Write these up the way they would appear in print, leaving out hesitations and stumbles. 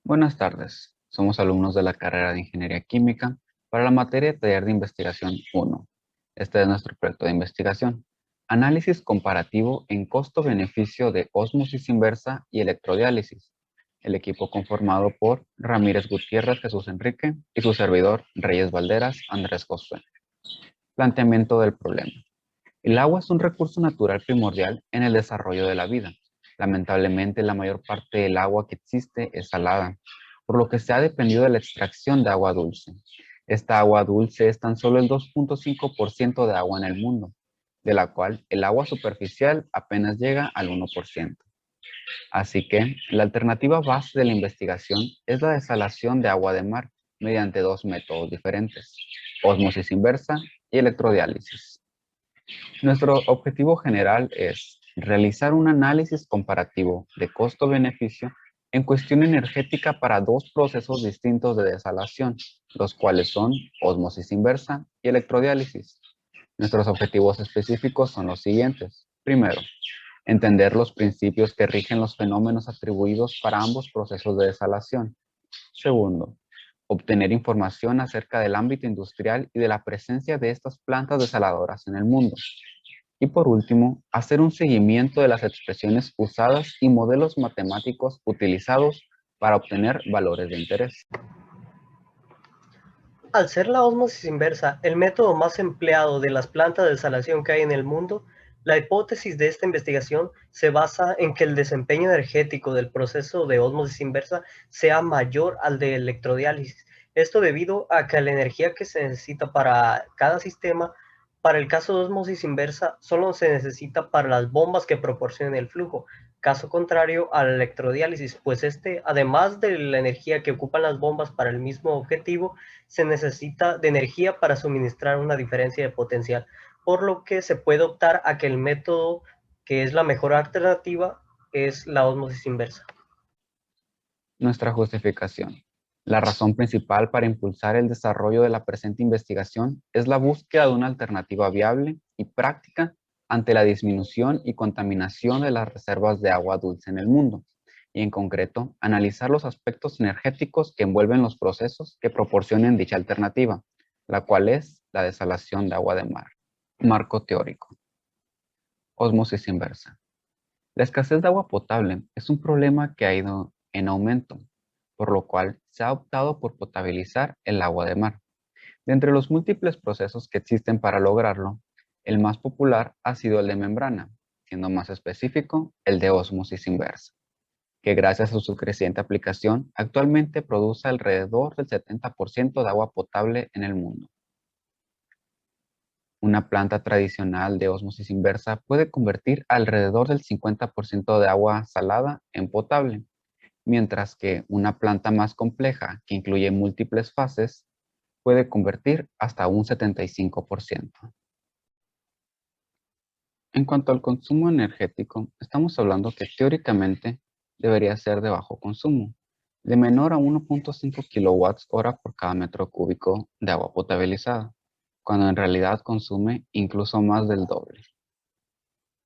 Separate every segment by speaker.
Speaker 1: Buenas tardes, somos alumnos de la carrera de Ingeniería Química para la materia Taller de Investigación 1. Este es nuestro proyecto de investigación. Análisis comparativo en costo-beneficio de ósmosis inversa y electrodiálisis. El equipo conformado por Ramírez Gutiérrez Jesús Enrique y su servidor Reyes Valderas Andrés Josué. Planteamiento del problema. El agua es un recurso natural primordial en el desarrollo de la vida. Lamentablemente, la mayor parte del agua que existe es salada, por lo que se ha dependido de la extracción de agua dulce. Esta agua dulce es tan solo el 2.5% de agua en el mundo, de la cual el agua superficial apenas llega al 1%. Así que la alternativa base de la investigación es la desalación de agua de mar mediante dos métodos diferentes: ósmosis inversa y electrodiálisis. Nuestro objetivo general es realizar un análisis comparativo de costo-beneficio en cuestión energética para dos procesos distintos de desalación, los cuales son ósmosis inversa y electrodiálisis. Nuestros objetivos específicos son los siguientes. Primero, entender los principios que rigen los fenómenos atribuidos para ambos procesos de desalación. Segundo, obtener información acerca del ámbito industrial y de la presencia de estas plantas desaladoras en el mundo. Y por último, hacer un seguimiento de las expresiones usadas y modelos matemáticos utilizados para obtener valores de interés.
Speaker 2: Al ser la ósmosis inversa el método más empleado de las plantas de desalación que hay en el mundo, la hipótesis de esta investigación se basa en que el desempeño energético del proceso de ósmosis inversa sea mayor al de electrodiálisis. Esto debido a que la energía que se necesita para cada sistema, para el caso de ósmosis inversa, solo se necesita para las bombas que proporcionen el flujo. Caso contrario a la electrodiálisis, pues además de la energía que ocupan las bombas para el mismo objetivo, se necesita de energía para suministrar una diferencia de potencial, por lo que se puede optar a que el método que es la mejor alternativa es la ósmosis inversa.
Speaker 1: Nuestra justificación. La razón principal para impulsar el desarrollo de la presente investigación es la búsqueda de una alternativa viable y práctica ante la disminución y contaminación de las reservas de agua dulce en el mundo, y en concreto, analizar los aspectos energéticos que envuelven los procesos que proporcionen dicha alternativa, la cual es la desalación de agua de mar. Marco teórico. Ósmosis inversa. La escasez de agua potable es un problema que ha ido en aumento, por lo cual se ha optado por potabilizar el agua de mar. De entre los múltiples procesos que existen para lograrlo, el más popular ha sido el de membrana, siendo más específico el de ósmosis inversa, que gracias a su creciente aplicación actualmente produce alrededor del 70% de agua potable en el mundo. Una planta tradicional de ósmosis inversa puede convertir alrededor del 50% de agua salada en potable, mientras que una planta más compleja, que incluye múltiples fases, puede convertir hasta un 75%. En cuanto al consumo energético, estamos hablando que teóricamente debería ser de bajo consumo, de menor a 1.5 kilowatts hora por cada metro cúbico de agua potabilizada, cuando en realidad consume incluso más del doble.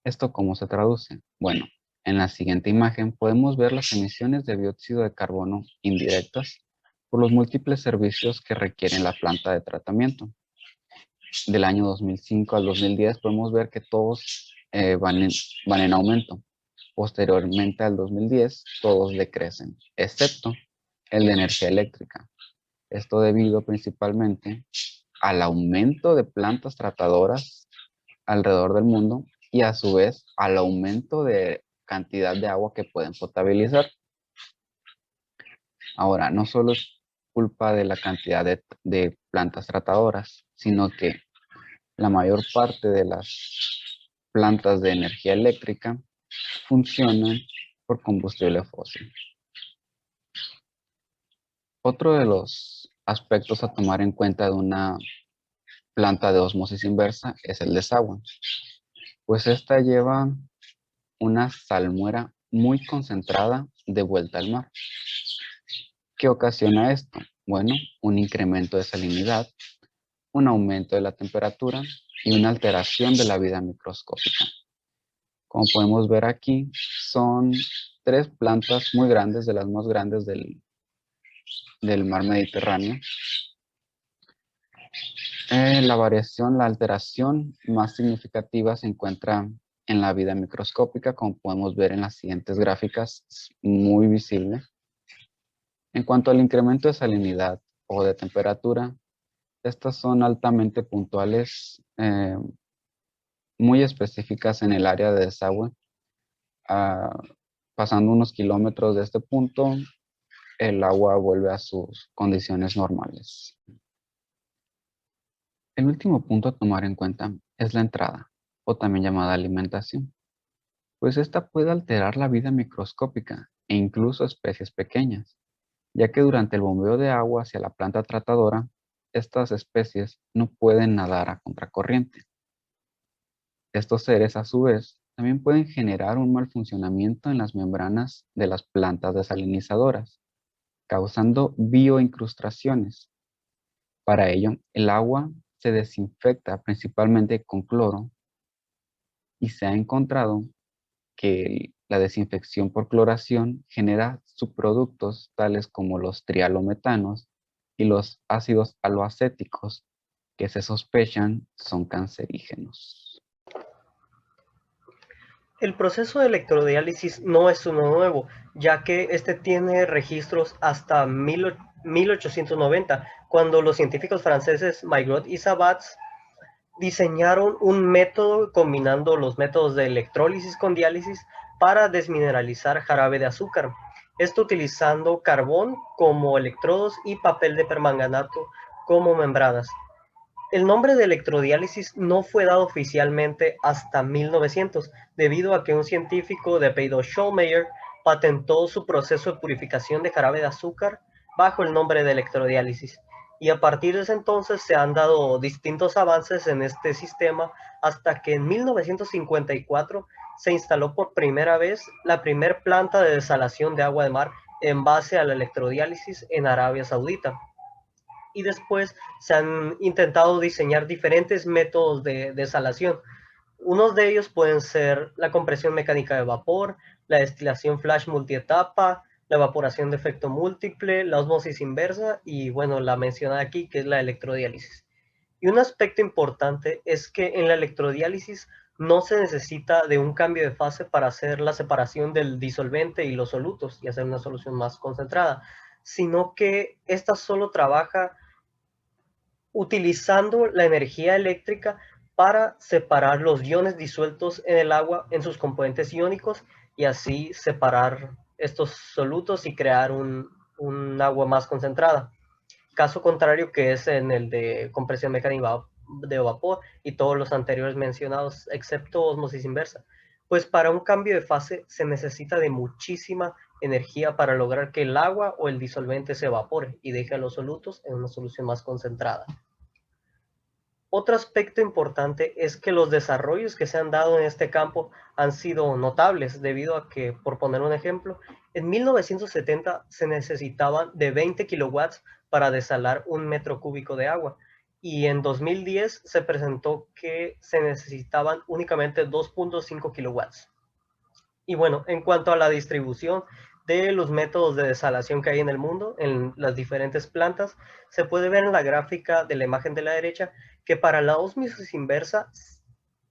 Speaker 1: ¿Esto cómo se traduce? Bueno, en la siguiente imagen podemos ver las emisiones de dióxido de carbono indirectas por los múltiples servicios que requieren la planta de tratamiento. Del año 2005 al 2010 podemos ver que todos van en aumento. Posteriormente al 2010, todos decrecen, excepto el de energía eléctrica. Esto debido principalmente al aumento de plantas tratadoras alrededor del mundo y a su vez al aumento de cantidad de agua que pueden potabilizar. Ahora, no solo es culpa de la cantidad de plantas tratadoras, sino que la mayor parte de las plantas de energía eléctrica funcionan por combustible fósil. Otro de los aspectos a tomar en cuenta de una planta de ósmosis inversa es el desagüe, pues esta lleva una salmuera muy concentrada de vuelta al mar. ¿Qué ocasiona esto? Bueno, un incremento de salinidad, un aumento de la temperatura y una alteración de la vida microscópica. Como podemos ver aquí, son tres plantas muy grandes, de las más grandes del mar Mediterráneo. La alteración más significativa se encuentra en la vida microscópica, como podemos ver en las siguientes gráficas, es muy visible. En cuanto al incremento de salinidad o de temperatura, estas son altamente puntuales, muy específicas en el área de desagüe. Pasando unos kilómetros de este punto, el agua vuelve a sus condiciones normales. El último punto a tomar en cuenta es la entrada, o también llamada alimentación, pues esta puede alterar la vida microscópica e incluso especies pequeñas, ya que durante el bombeo de agua hacia la planta tratadora, estas especies no pueden nadar a contracorriente. Estos seres, a su vez, también pueden generar un mal funcionamiento en las membranas de las plantas desalinizadoras, causando bioincrustaciones. Para ello, el agua se desinfecta principalmente con cloro y se ha encontrado que la desinfección por cloración genera subproductos tales como los trialometanos y los ácidos aloacéticos que se sospechan son cancerígenos.
Speaker 2: El proceso de electrodiálisis no es uno nuevo, ya que este tiene registros hasta 1890, cuando los científicos franceses Maillot y Sabatz diseñaron un método combinando los métodos de electrólisis con diálisis para desmineralizar jarabe de azúcar. Esto utilizando carbón como electrodos y papel de permanganato como membranas. El nombre de electrodiálisis no fue dado oficialmente hasta 1900, debido a que un científico de apellido Schollmeyer patentó su proceso de purificación de jarabe de azúcar bajo el nombre de electrodiálisis. Y a partir de ese entonces se han dado distintos avances en este sistema hasta que en 1954 se instaló por primera vez la primer planta de desalación de agua de mar en base a la electrodiálisis en Arabia Saudita. Y después se han intentado diseñar diferentes métodos de desalación. Unos de ellos pueden ser la compresión mecánica de vapor, la destilación flash multietapa, la evaporación de efecto múltiple, la osmosis inversa y bueno, la mencionada aquí que es la electrodiálisis. Y un aspecto importante es que en la electrodiálisis no se necesita de un cambio de fase para hacer la separación del disolvente y los solutos y hacer una solución más concentrada, sino que esta solo trabaja utilizando la energía eléctrica para separar los iones disueltos en el agua en sus componentes iónicos y así separar estos solutos y crear un agua más concentrada. Caso contrario que es en el de compresión mecánica de vapor y todos los anteriores mencionados, excepto osmosis inversa. Pues para un cambio de fase se necesita de muchísima energía para lograr que el agua o el disolvente se evapore y deje a los solutos en una solución más concentrada. Otro aspecto importante es que los desarrollos que se han dado en este campo han sido notables debido a que, por poner un ejemplo, en 1970 se necesitaban de 20 kilowatts para desalar un metro cúbico de agua y en 2010 se presentó que se necesitaban únicamente 2.5 kilowatts. Y bueno, en cuanto a la distribución de los métodos de desalación que hay en el mundo, en las diferentes plantas, se puede ver en la gráfica de la imagen de la derecha que para la ósmosis inversa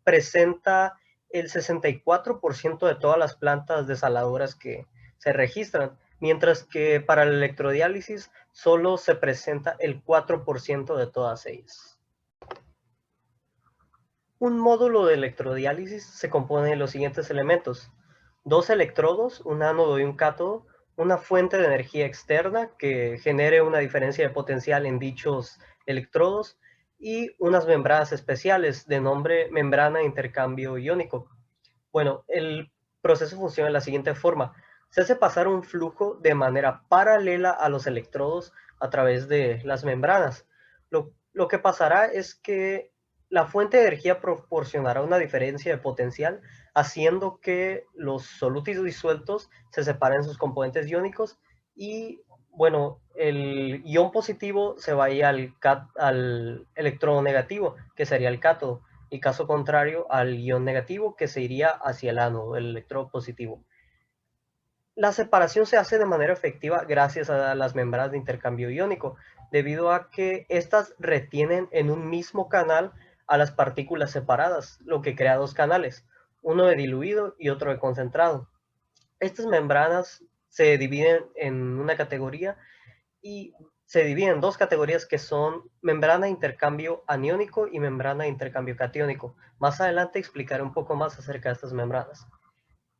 Speaker 2: presenta el 64% de todas las plantas desaladoras que se registran, mientras que para la electrodiálisis solo se presenta el 4% de todas ellas. Un módulo de electrodiálisis se compone de los siguientes elementos: dos electrodos, un ánodo y un cátodo, una fuente de energía externa que genere una diferencia de potencial en dichos electrodos y unas membranas especiales de nombre membrana de intercambio iónico. Bueno, el proceso funciona de la siguiente forma. Se hace pasar un flujo de manera paralela a los electrodos a través de las membranas. Lo que pasará es que la fuente de energía proporcionará una diferencia de potencial, haciendo que los solutos disueltos se separen en sus componentes iónicos y, bueno, el ion positivo se vaya al electrodo negativo, que sería el cátodo, y caso contrario al ion negativo que se iría hacia el ánodo, el electrodo positivo. La separación se hace de manera efectiva gracias a las membranas de intercambio iónico, debido a que estas retienen en un mismo canal a las partículas separadas, lo que crea dos canales, uno de diluido y otro de concentrado. Estas membranas se dividen en una categoría y se dividen en dos categorías que son membrana de intercambio aniónico y membrana de intercambio catiónico. Más adelante explicaré un poco más acerca de estas membranas.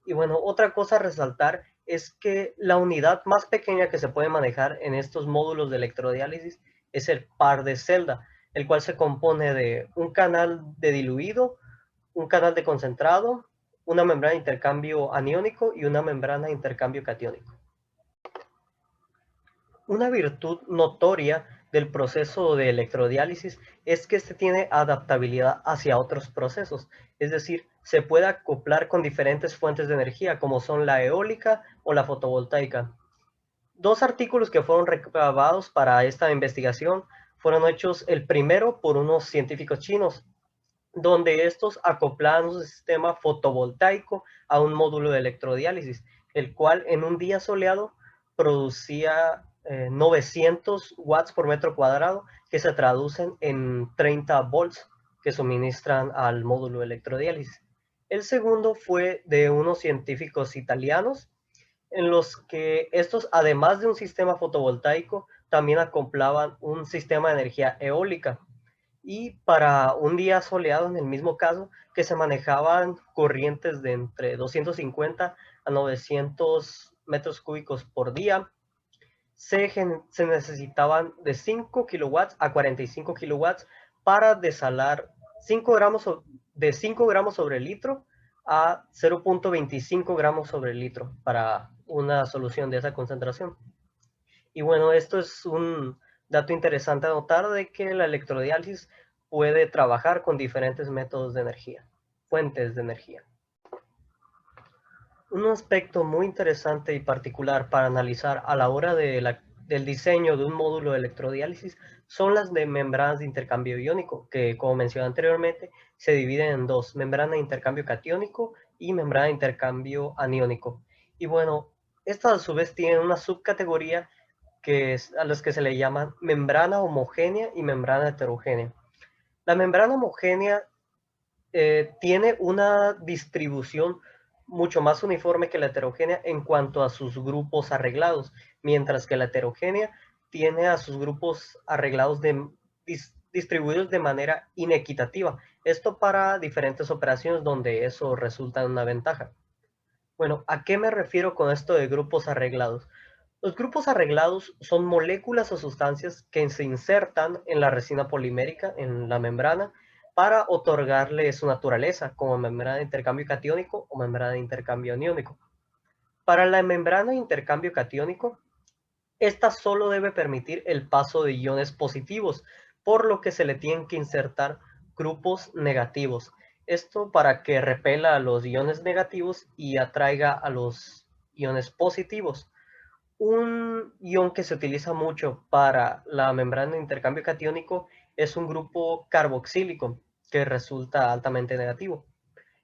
Speaker 2: Y bueno, otra cosa a resaltar es que la unidad más pequeña que se puede manejar en estos módulos de electrodiálisis es el par de celda, el cual se compone de un canal de diluido, un canal de concentrado, una membrana de intercambio aniónico y una membrana de intercambio catiónico. Una virtud notoria del proceso de electrodiálisis es que este tiene adaptabilidad hacia otros procesos, es decir, se puede acoplar con diferentes fuentes de energía como son la eólica o la fotovoltaica. Dos artículos que fueron recabados para esta investigación fueron hechos el primero por unos científicos chinos, donde estos acoplaban un sistema fotovoltaico a un módulo de electrodiálisis, el cual en un día soleado producía 900 watts por metro cuadrado, que se traducen en 30 volts que suministran al módulo de electrodiálisis. El segundo fue de unos científicos italianos, en los que estos, además de un sistema fotovoltaico, también acoplaban un sistema de energía eólica, y para un día soleado en el mismo caso, que se manejaban corrientes de entre 250 a 900 metros cúbicos por día, se necesitaban de 5 kilowatts a 45 kilowatts para desalar 5 gramos, de 5 gramos sobre el litro a 0.25 gramos sobre el litro para una solución de esa concentración. Y bueno, esto es un dato interesante a notar, de que la electrodiálisis puede trabajar con diferentes métodos de energía, fuentes de energía. Un aspecto muy interesante y particular para analizar a la hora del diseño de un módulo de electrodiálisis son las de membranas de intercambio iónico, que como mencioné anteriormente, se dividen en dos: membrana de intercambio catiónico y membrana de intercambio aniónico. Y bueno, estas a su vez tienen una subcategoría que es a los que se le llaman membrana homogénea y membrana heterogénea. La membrana homogénea tiene una distribución mucho más uniforme que la heterogénea en cuanto a sus grupos arreglados, mientras que la heterogénea tiene a sus grupos arreglados distribuidos de manera inequitativa. Esto para diferentes operaciones donde eso resulta en una ventaja. Bueno, ¿a qué me refiero con esto de grupos arreglados? Los grupos arreglados son moléculas o sustancias que se insertan en la resina polimérica, en la membrana, para otorgarle su naturaleza, como membrana de intercambio catiónico o membrana de intercambio aniónico. Para la membrana de intercambio catiónico, esta solo debe permitir el paso de iones positivos, por lo que se le tienen que insertar grupos negativos. Esto para que repela a los iones negativos y atraiga a los iones positivos. Un ion que se utiliza mucho para la membrana de intercambio catiónico es un grupo carboxílico, que resulta altamente negativo.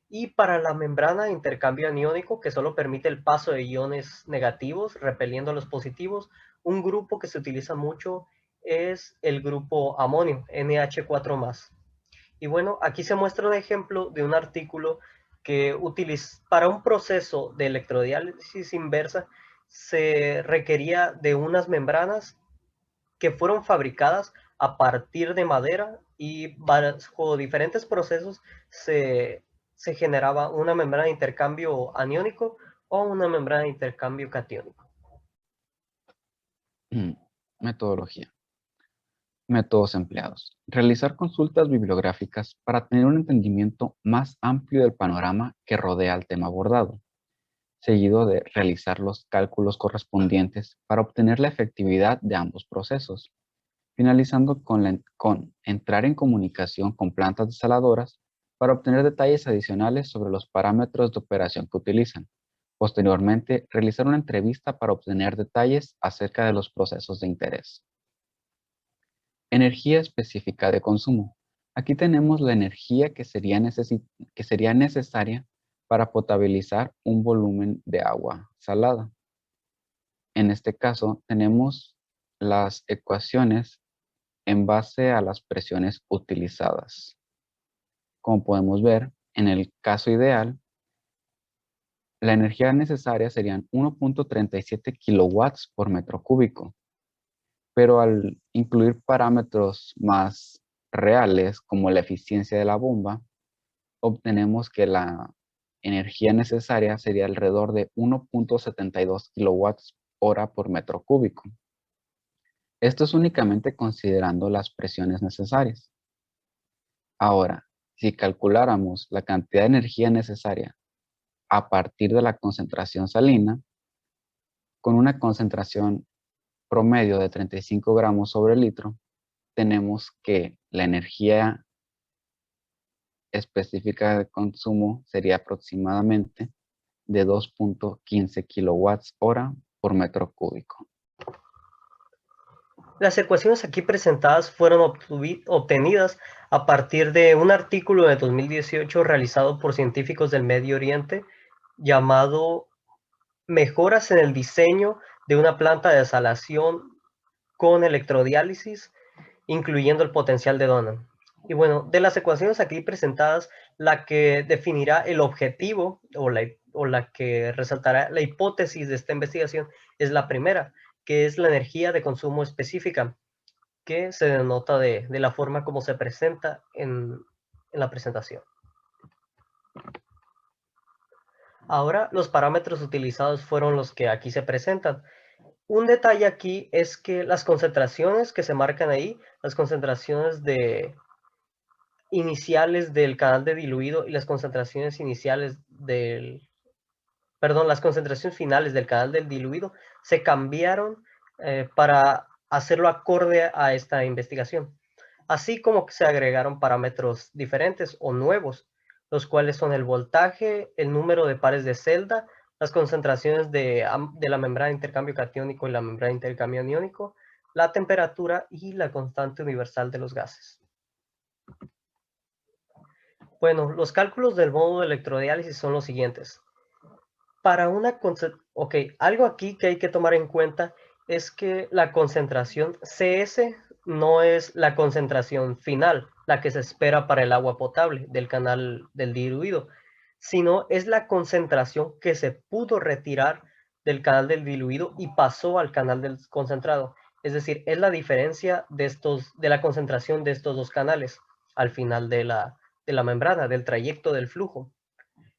Speaker 2: Y para la membrana de intercambio aniónico, que solo permite el paso de iones negativos, repeliendo a los positivos, un grupo que se utiliza mucho es el grupo amonio, NH4+. Y bueno, aquí se muestra un ejemplo de un artículo que utiliza para un proceso de electrodiálisis inversa. Se requería de unas membranas que fueron fabricadas a partir de madera, y bajo diferentes procesos se generaba una membrana de intercambio aniónico o una membrana de intercambio catiónico.
Speaker 1: Metodología. Métodos empleados. Realizar consultas bibliográficas para tener un entendimiento más amplio del panorama que rodea el tema abordado, seguido de realizar los cálculos correspondientes para obtener la efectividad de ambos procesos, finalizando con entrar en comunicación con plantas desaladoras para obtener detalles adicionales sobre los parámetros de operación que utilizan. Posteriormente, realizar una entrevista para obtener detalles acerca de los procesos de interés. Energía específica de consumo. Aquí tenemos la energía que sería necesaria para potabilizar un volumen de agua salada. En este caso, tenemos las ecuaciones en base a las presiones utilizadas. Como podemos ver, en el caso ideal, la energía necesaria serían 1.37 kilowatts por metro cúbico, pero al incluir parámetros más reales como la eficiencia de la bomba, obtenemos que la energía necesaria sería alrededor de 1.72 kilowatts hora por metro cúbico. Esto es únicamente considerando las presiones necesarias. Ahora, si calculáramos la cantidad de energía necesaria a partir de la concentración salina, con una concentración promedio de 35 gramos sobre litro, tenemos que la energía específica de consumo sería aproximadamente de 2.15 kilowatts hora por metro cúbico.
Speaker 2: Las ecuaciones aquí presentadas fueron obtenidas a partir de un artículo de 2018 realizado por científicos del Medio Oriente llamado Mejoras en el diseño de una planta de desalación con electrodiálisis, incluyendo el potencial de Donan. Y bueno, de las ecuaciones aquí presentadas, la que definirá el objetivo o la que resaltará la hipótesis de esta investigación es la primera, que es la energía de consumo específica, que se denota de la forma como se presenta en la presentación. Ahora, los parámetros utilizados fueron los que aquí se presentan. Un detalle aquí es que las concentraciones que se marcan ahí, las concentraciones iniciales del canal de diluido y las concentraciones iniciales las concentraciones finales del canal del diluido se cambiaron para hacerlo acorde a esta investigación. Así como que se agregaron parámetros diferentes o nuevos, los cuales son el voltaje, el número de pares de celda, las concentraciones de la membrana de intercambio catiónico y la membrana de intercambio aniónico, la temperatura y la constante universal de los gases. Bueno, los cálculos del módulo de electrodiálisis son los siguientes. Para una algo aquí que hay que tomar en cuenta es que la concentración CS no es la concentración final, la que se espera para el agua potable del canal del diluido, sino es la concentración que se pudo retirar del canal del diluido y pasó al canal del concentrado. Es decir, es la diferencia de la concentración de estos dos canales al final de la membrana, del trayecto del flujo.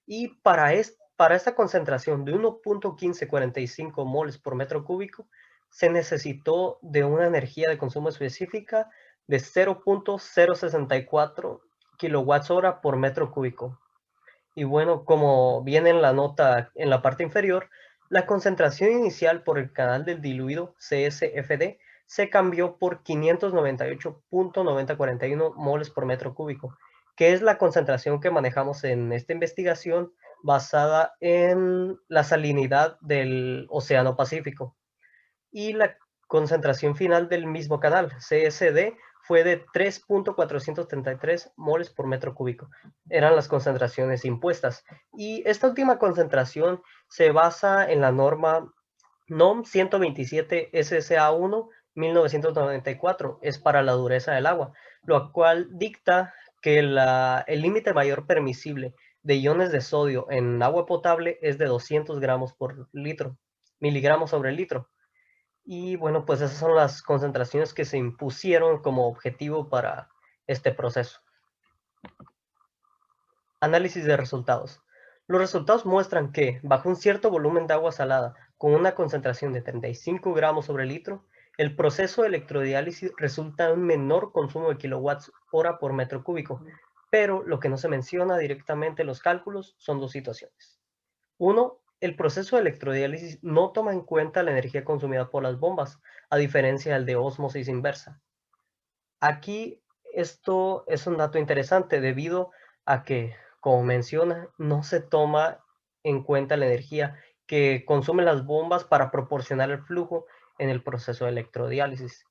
Speaker 2: Y para esta concentración de 1.1545 moles por metro cúbico, se necesitó de una energía de consumo específica de 0.064 kilowatts hora por metro cúbico. Y bueno, como viene en la nota en la parte inferior, la concentración inicial por el canal del diluido CSFD se cambió por 598.9041 moles por metro cúbico, que es la concentración que manejamos en esta investigación basada en la salinidad del Océano Pacífico. Y la concentración final del mismo canal, CSD, fue de 3.433 moles por metro cúbico. Eran las concentraciones impuestas. Y esta última concentración se basa en la norma NOM 127 SSA1 1994, es para la dureza del agua, lo cual dicta que el límite mayor permisible de iones de sodio en agua potable es de 200 gramos por litro, miligramos sobre litro. Y bueno, pues esas son las concentraciones que se impusieron como objetivo para este proceso. Análisis de resultados. Los resultados muestran que, bajo un cierto volumen de agua salada, con una concentración de 35 gramos sobre litro, el proceso de electrodiálisis resulta en un menor consumo de kilowatts hora por metro cúbico, pero lo que no se menciona directamente en los cálculos son dos situaciones. Uno, el proceso de electrodiálisis no toma en cuenta la energía consumida por las bombas, a diferencia del de ósmosis inversa. Aquí esto es un dato interesante debido a que, como menciona, no se toma en cuenta la energía que consumen las bombas para proporcionar el flujo en el proceso de electrodiálisis.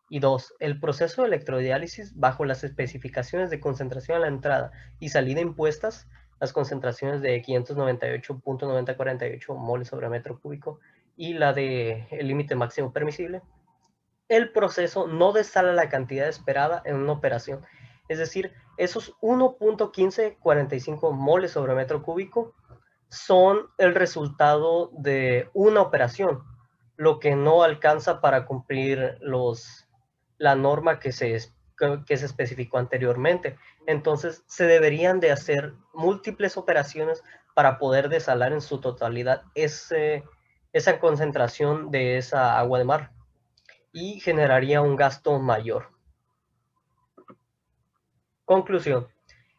Speaker 2: Y dos, el proceso de electrodiálisis, bajo las especificaciones de concentración a la entrada y salida impuestas, las concentraciones de 598.9048 moles sobre metro cúbico, y la de el límite máximo permisible, el proceso no desala la cantidad esperada en una operación. Es decir, esos 1.1545 moles sobre metro cúbico son el resultado de una operación, lo que no alcanza para cumplir la norma que se especificó anteriormente. Entonces, se deberían de hacer múltiples operaciones para poder desalar en su totalidad esa concentración de esa agua de mar y generaría un gasto mayor. Conclusión.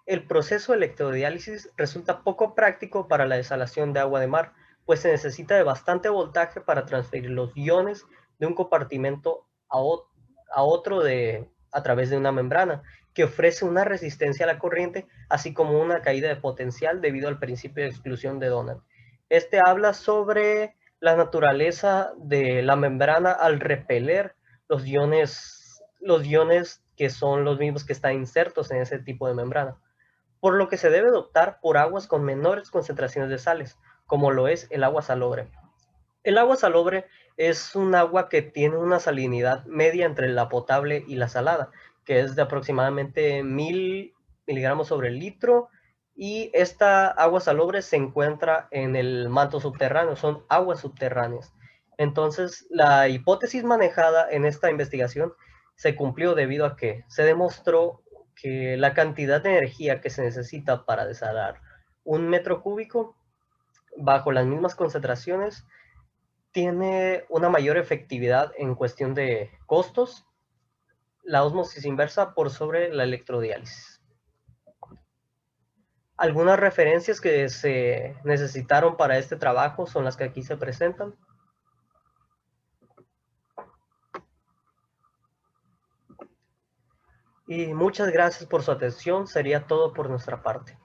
Speaker 2: El proceso de electrodiálisis resulta poco práctico para la desalación de agua de mar, pues se necesita de bastante voltaje para transferir los iones de un compartimento a otro a través de una membrana, que ofrece una resistencia a la corriente, así como una caída de potencial debido al principio de exclusión de Donat. Este habla sobre la naturaleza de la membrana al repeler los iones que son los mismos que están insertos en ese tipo de membrana, por lo que se debe optar por aguas con menores concentraciones de sales, como lo es el agua salobre. El agua salobre es un agua que tiene una salinidad media entre la potable y la salada, que es de aproximadamente 1000 miligramos sobre el litro, y esta agua salobre se encuentra en el manto subterráneo, son aguas subterráneas. Entonces, la hipótesis manejada en esta investigación se cumplió debido a que se demostró que la cantidad de energía que se necesita para desalar un metro cúbico bajo las mismas concentraciones tiene una mayor efectividad en cuestión de costos, la ósmosis inversa por sobre la electrodiálisis. Algunas referencias que se necesitaron para este trabajo son las que aquí se presentan. Y muchas gracias por su atención. Sería todo por nuestra parte.